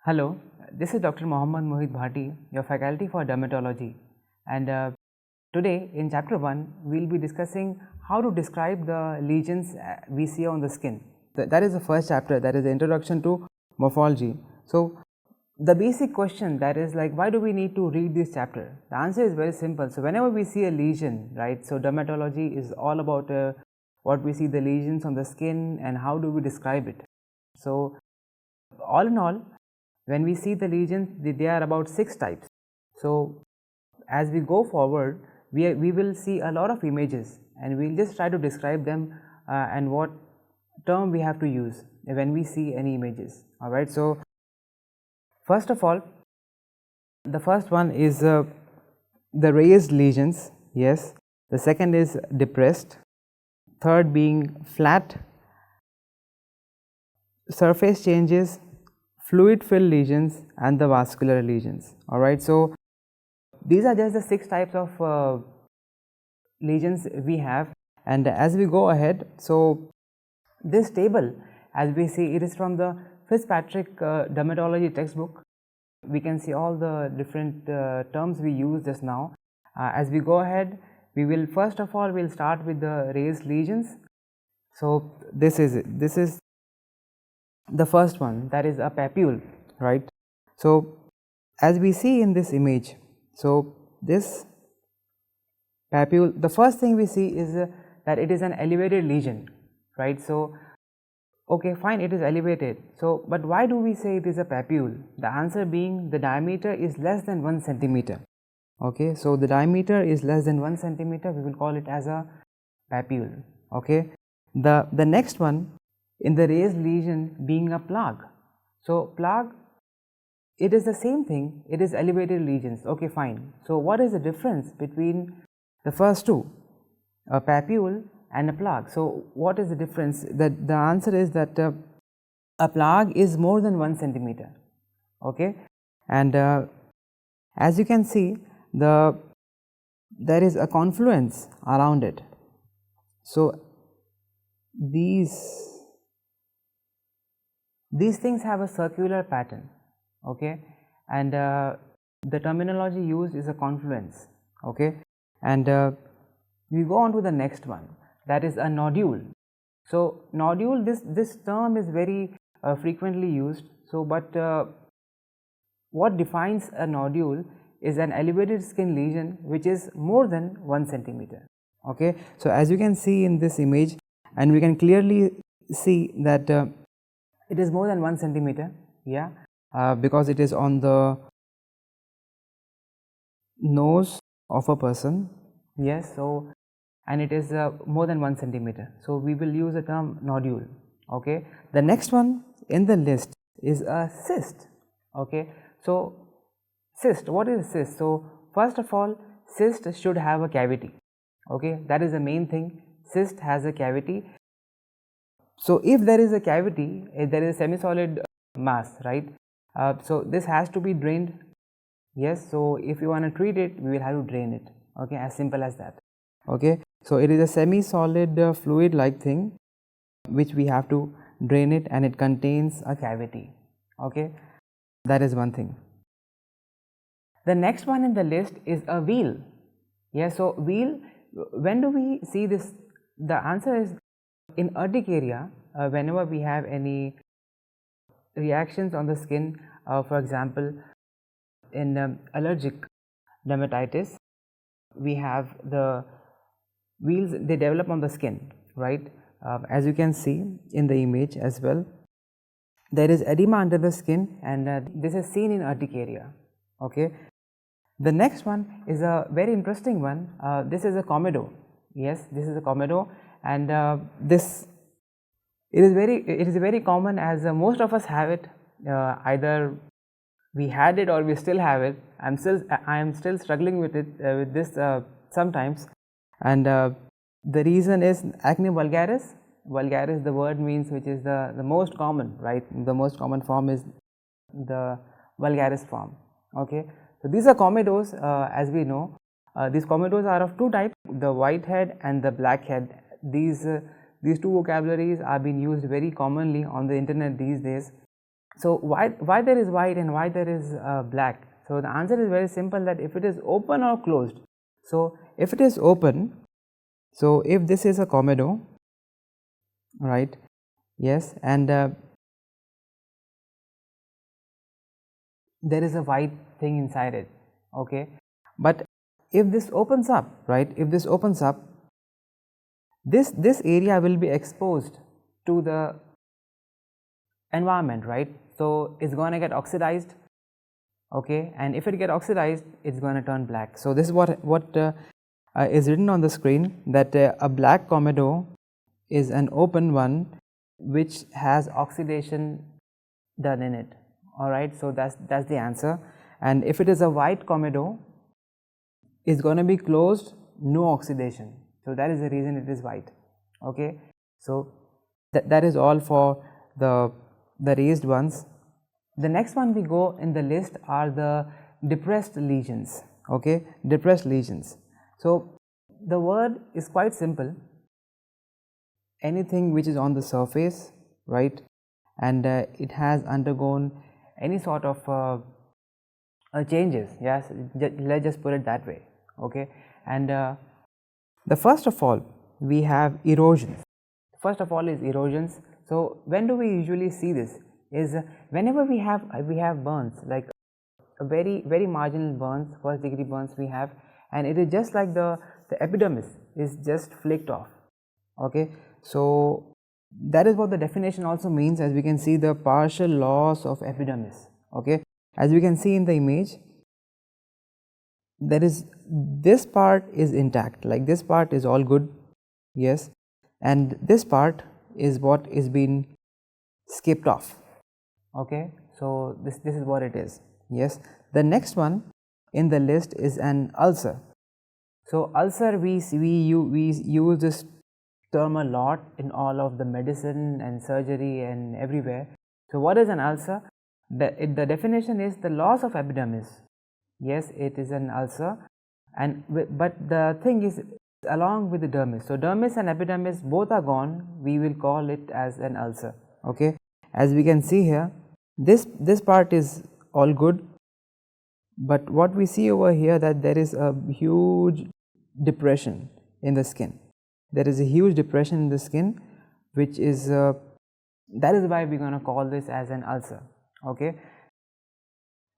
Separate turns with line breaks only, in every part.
Hello, this is Dr. 𝗲𝗵𝗵𝗵𝗺, your faculty for dermatology, and today in chapter 1 we will be discussing how to describe the lesions we see on the skin. That is the first chapter, that is the introduction to morphology. So, the basic question, that is like, why do we need to read this chapter? The answer is very simple. So, whenever we see a lesion, right, so dermatology is all about what we see the lesions on the skin and how do we describe it. So, all in all, when we see the lesions, they are about 6 types. So, as we go forward, we will see a lot of images and we will just try to describe them and what term we have to use when we see any images. Alright. So, first of all, the first one is the raised lesions, yes. The second is depressed, third being flat, surface changes, fluid filled lesions and the vascular lesions. Alright. So, these are just the 6 types of lesions we have, and as we go ahead, so this table, as we see, it is from the Fitzpatrick dermatology textbook. We can see all the different terms we use just now. As we go ahead, we will first of all we'll start with the raised lesions. So, this is it. This is the first one, that is a papule, right. So, as we see in this image, so this papule, the first thing we see is that it is an elevated lesion, right. So, okay, fine, it is elevated. So, but why do we say it is a papule? The answer being the diameter is less than 1 centimeter. Okay, so the diameter is less than 1 centimeter, we will call it as a papule. Okay, the next one in the raised lesion being a plaque. So, plaque, it is the same thing, it is elevated lesions. Okay, fine. So, what is the difference between the first two, a papule and a plaque? So, what is the difference? The answer is that a plaque is more than 1 centimeter. Okay, and as you can see, there is a confluence around it. So, these things have a circular pattern, okay, and the terminology used is a confluence, okay, and we go on to the next one, that is a nodule. So, nodule, this term is very frequently used. So, but what defines a nodule is an elevated skin lesion which is more than 1 centimeter, okay. So, as you can see in this image, and we can clearly see that it is more than 1 centimeter, yeah, because it is on the nose of a person, yes. So, and it is more than 1 centimeter. So, we will use the term nodule, okay. The next one in the list is a cyst, okay. So, cyst, what is a cyst? So, first of all, cyst should have a cavity, okay, that is the main thing. Cyst has a cavity. So, if there is a cavity, there is a semi-solid mass, right. So, this has to be drained, yes. So, if you want to treat it, we will have to drain it, okay, as simple as that, okay. So, it is a semi-solid fluid like thing which we have to drain it, and it contains a cavity, okay, that is one thing. The next one in the list is a wheal, yes. So, wheal, when do we see this? The answer is in urticaria, whenever we have any reactions on the skin, for example, in allergic dermatitis, we have the wheals, they develop on the skin, right. As you can see in the image as well, there is edema under the skin, and this is seen in urticaria, okay. The next one is a very interesting one. This is a komedo, yes, this is a komedo, and it is very common, as most of us have it. Either we had it or we still have it. I am still struggling with it, with this sometimes, and the reason is acne vulgaris. Vulgaris, the word means which is the most common, right. The most common form is the vulgaris form, okay. So, these are komedos, as we know. These komedos are of 2 types, the white head and the black head. These two vocabularies are being used very commonly on the internet these days. So why there is white and why there is black? So the answer is very simple, that if it is open or closed. So if it is open, so if this is a komedo, right, yes, and there is a white thing inside it, okay, but if this opens up, right, if this opens up, this area will be exposed to the environment, right, so it's going to get oxidized, okay, and if it get oxidized, it's going to turn black. So this is what is written on the screen, that a black komedo is an open one which has oxidation done in it. All right, so that's the answer. And if it is a white komedo, it's going to be closed, no oxidation. So that is the reason it is white. Okay, so that is all for the raised ones. The next one we go in the list are the depressed lesions. Okay, depressed lesions. So the word is quite simple. Anything which is on the surface, right, and it has undergone any sort of changes, yes, let's just put it that way, okay. And the first of all, we have erosions. First of all is erosions. So when do we usually see this? Is whenever we have burns, like a very marginal burns, first degree burns we have, and it is just like the epidermis is just flicked off, okay. So that is what the definition also means, as we can see the partial loss of epidermis, okay. As we can see in the image, there is this part is intact, like this part is all good, yes, and this part is what is being skipped off, okay. So this is what it is, yes. The next one in the list is an ulcer. So ulcer, we use this term a lot in all of the medicine and surgery and everywhere. So what is an ulcer? The definition is the loss of epidermis. Yes, it is an ulcer, and but the thing is along with the dermis. So dermis and epidermis both are gone, we will call it as an ulcer, okay. As we can see here, this part is all good, but what we see over here, that there is a huge depression in the skin. There is a huge depression in the skin, which is that is why we're going to call this as an ulcer, okay.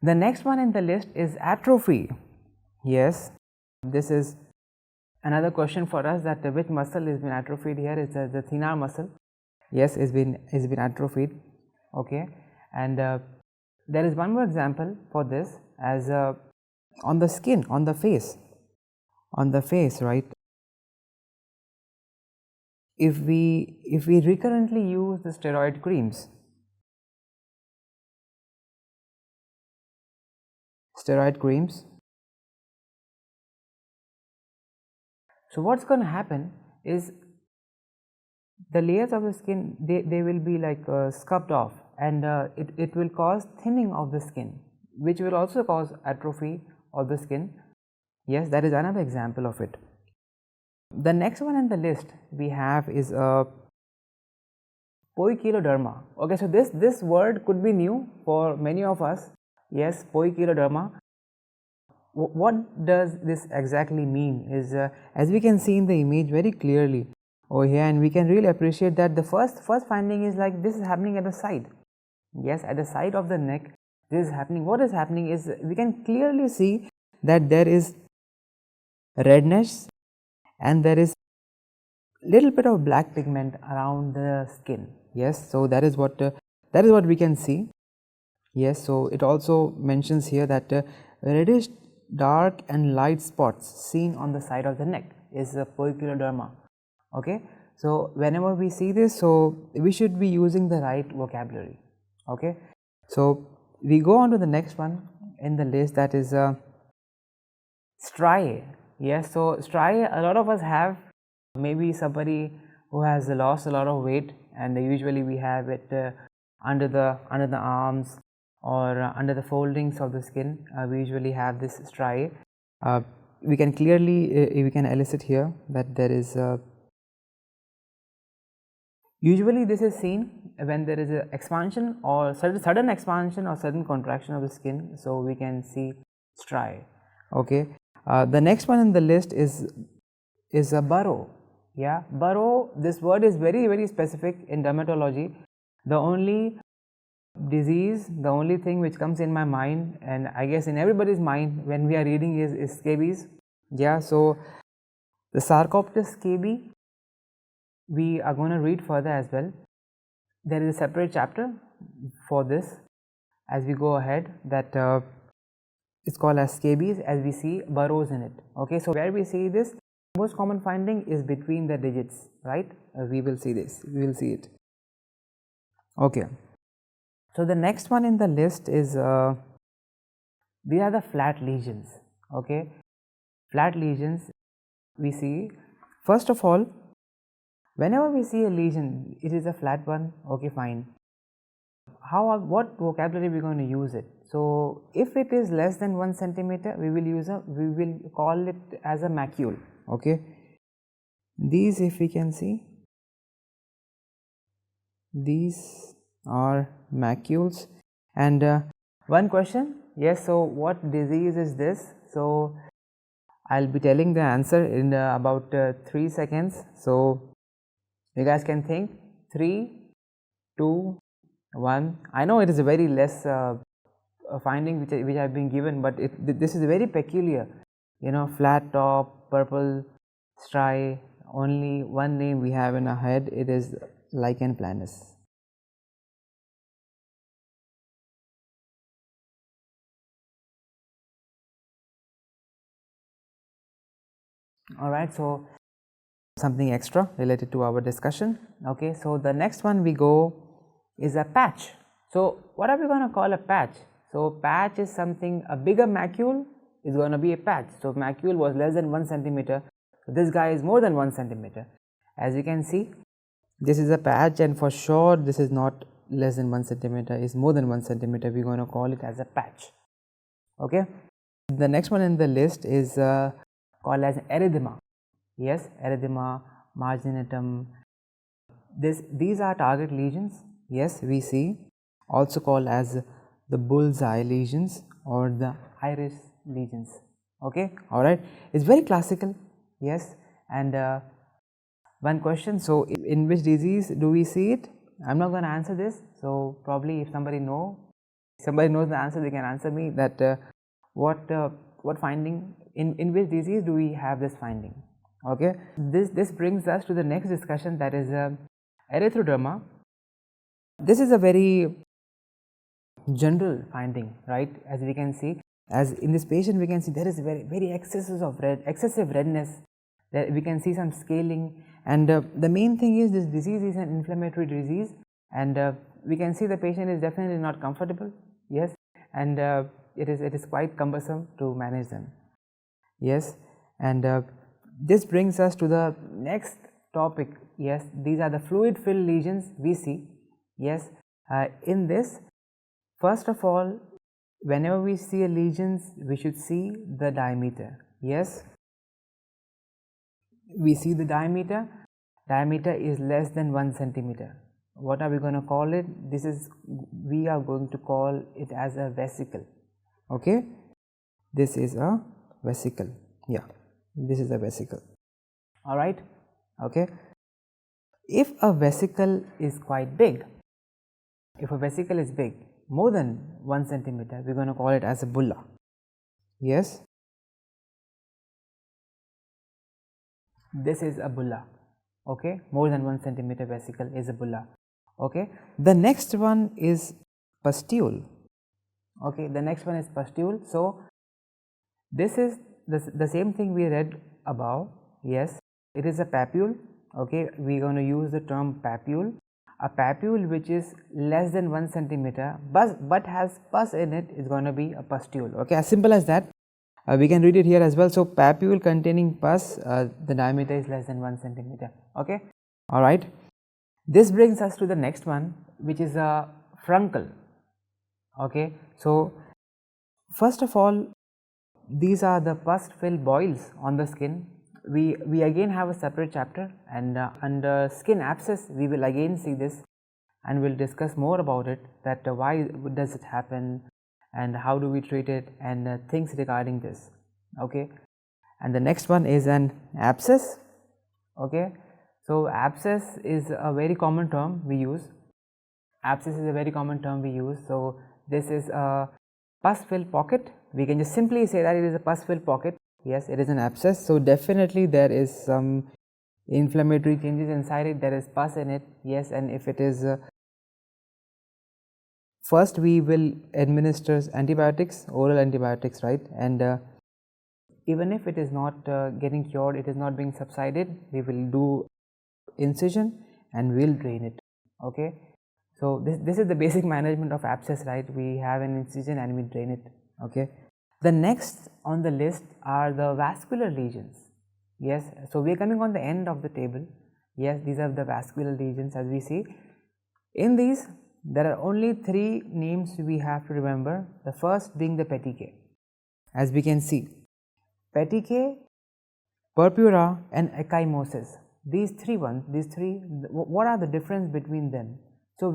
The next one in the list is atrophy. Yes, this is another question for us, that which muscle has been atrophied here. Is the thenar muscle. Yes, it's been atrophied, okay. And there is one more example for this, as on the skin, on the face, right. If we recurrently use the steroid creams, so what's going to happen is the layers of the skin, they will be like scuffed off, and it will cause thinning of the skin, which will also cause atrophy of the skin. Yes, that is another example of it. The next one in the list we have is 𝗶𝗵𝗴𝗵𝗺. Okay, so this word could be new for many of us. Yes, 𝗶𝗵𝗴𝗵𝗺. What does this exactly mean? Is as we can see in the image very clearly over here, and we can really appreciate that the first finding is like this is happening at the side. Yes, at the side of the neck this is happening. What is happening is we can clearly see that there is redness and there is little bit of black pigment around the skin. Yes, so that is what we can see. Yes, so it also mentions here that reddish, dark and light spots seen on the side of the neck is 𝗶𝗵𝗴𝗵𝗺. Okay, so whenever we see this, so we should be using the right vocabulary. Okay, so we go on to the next one in the list, that is striae. Yes, so striae, a lot of us have. Maybe somebody who has lost a lot of weight, and usually we have it under the arms or under the foldings of the skin. We usually have this striae. We can clearly we can elicit here that there is usually this is seen when there is a expansion or sudden expansion or sudden contraction of the skin, so we can see striae. Okay. The next one in the list is a burrow. Yeah, burrow, this word is very specific in dermatology. The only disease, the only thing which comes in my mind, and I guess in everybody's mind when we are reading, is scabies. Yeah, so the Sarcoptes scabies we are going to read further as well. There is a separate chapter for this as we go ahead, that it's called as scabies, as we see burrows in it. Okay, so where we see this, most common finding is between the digits, right? We will see this, we will see it. Okay, so the next one in the list is these are the flat lesions. Okay, flat lesions we see, first of all, whenever we see a lesion, it is a flat one. Okay, fine. What vocabulary we are going to use it? So if it is less than 1 centimeter, we will call it as a macule. Okay, these, if we can see, these are macules. And one question, yes, so what disease is this? So I'll be telling the answer in about 3 seconds. So you guys can think. 3, 2, 1. I know it is a very less finding which I have been given, but this is very peculiar. You know, flat top, purple striae. Only one name we have in our head. It is lichen planus. All right. So something extra related to our discussion. Okay, so the next one we go is a patch. So what are we going to call a patch? So patch is something, a bigger macule is going to be a patch. So macule was less than 1 centimeter. So this guy is more than 1 centimeter. As you can see, this is a patch, and for sure this is not less than 1 centimeter, is more than 1 centimeter. We're going to call it as a patch. Okay. The next one in the list is called as erythema. Yes, erythema, marginatum. These are target lesions. Yes, we see, also called as the bullseye lesions or the iris lesions. Okay, all right. It's very classical. Yes, and one question. So, in which disease do we see it? I'm not going to answer this. So, probably if somebody knows the answer, they can answer me that what finding, in which disease do we have this finding? Okay, this brings us to the next discussion, that is erythroderma. This is a very general finding, right? As we can see, as in this patient, we can see there is very excessive redness. There we can see some scaling, and the main thing is this disease is an inflammatory disease, and we can see the patient is definitely not comfortable. Yes, and it is quite cumbersome to manage them. Yes, and this brings us to the next topic. Yes, these are the fluid-filled lesions we see. Yes, in this, first of all, whenever we see a lesions, we should see the diameter. Yes, we see the diameter. Diameter is less than 1 centimeter. What are we going to call it? We are going to call it as a vesicle. Okay, this is a vesicle. Yeah, this is a vesicle. All right. Okay, if a vesicle is quite big, if a vesicle is big, more than 1 centimeter, we're going to call it as a bulla. Yes, this is a bulla. Okay, more than 1 centimeter vesicle is a bulla. Okay, the next one is pustule. Okay, the next one is pustule. So this is the same thing we read above. Yes, it is a papule. Okay, we are going to use the term papule. A papule which is less than 1 centimeter but has pus in it is going to be a pustule. Okay, as simple as that. We can read it here as well. So papule containing pus, the diameter is less than 1 centimeter. Okay, all right. This brings us to the next one, which is a fruncle. Okay, so first of all, these are the pus-filled boils on the skin. We again have a separate chapter, and under skin abscess we will again see this. and we'll discuss more about it, that why does it happen and how do we treat it, and things regarding this. Okay, and the next one is an abscess. Okay, so abscess is a very common term we use. Abscess is a very common term we use. So this is a pus-filled pocket. We can just simply say that it is a pus-filled pocket. Yes, it is an abscess. So definitely there is some inflammatory changes inside it, there is pus in it. Yes, and if it is first we will administer antibiotics, oral antibiotics, right, and even if it is not getting cured, it is not being subsided, we will do incision and we will drain it. Okay, so this is the basic management of abscess, right? We have an incision and we drain it. Okay, the next on the list are the vascular lesions. Yes, so we are coming on the end of the table. Yes, these are the vascular lesions. As we see, in these there are only 3 names we have to remember, the first being the petechiae. As we can see, petechiae, purpura and ecchymoses, these three, what are the difference between them? So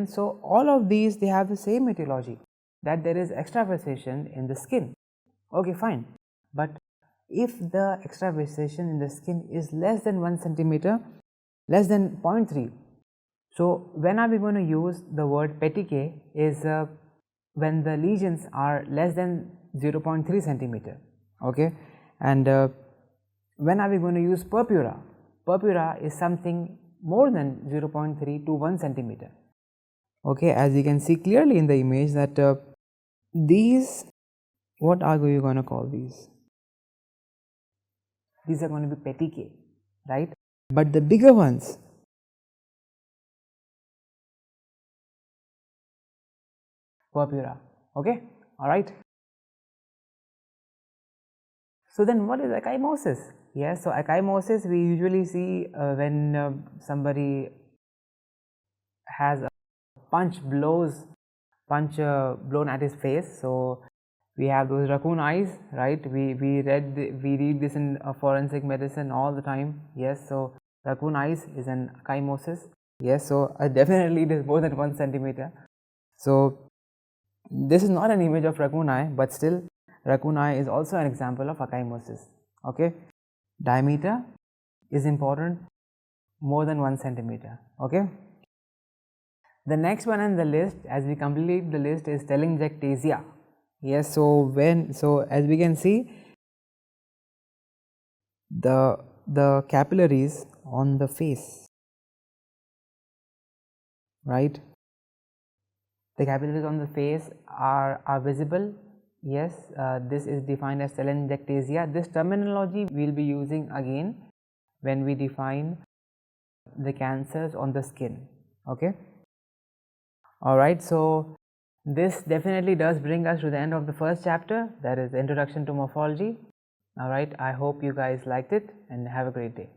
so all of these, they have the same etiology, that there is extravasation in the skin. Okay, fine, but if the extravasation in the skin is less than 1 centimeter, less than 0.3, so when are we going to use the word petechiae is when the lesions are less than 0.3 centimeter. Okay, and when are we going to use purpura? Purpura is something more than 0.3 to 1 centimeter. Okay, as you can see clearly in the image that these, what are you going to call these? These are going to be petechiae, right? But the bigger ones, purpura. Okay, all right. So then what is ecchymoses? Yes, so ecchymoses we usually see when somebody has a punch blown at his face. So we have those raccoon eyes, right? We read this in forensic medicine all the time. Yes, so raccoon eyes is an ecchymosis. Yes, so definitely it is more than 1 centimeter. So this is not an image of raccoon eye, but still raccoon eye is also an example of ecchymosis. Okay, diameter is important, more than 1 centimeter. Okay, the next one on the list, as we complete the list, is telangiectasia. Yes, so as we can see, the capillaries on the face, right, the capillaries on the face are visible. Yes, this is defined as telangiectasia. This terminology we will be using again when we define the cancers on the skin. Okay, all right, so this definitely does bring us to the end of the first chapter, that is Introduction to Morphology. All right, I hope you guys liked it and have a great day.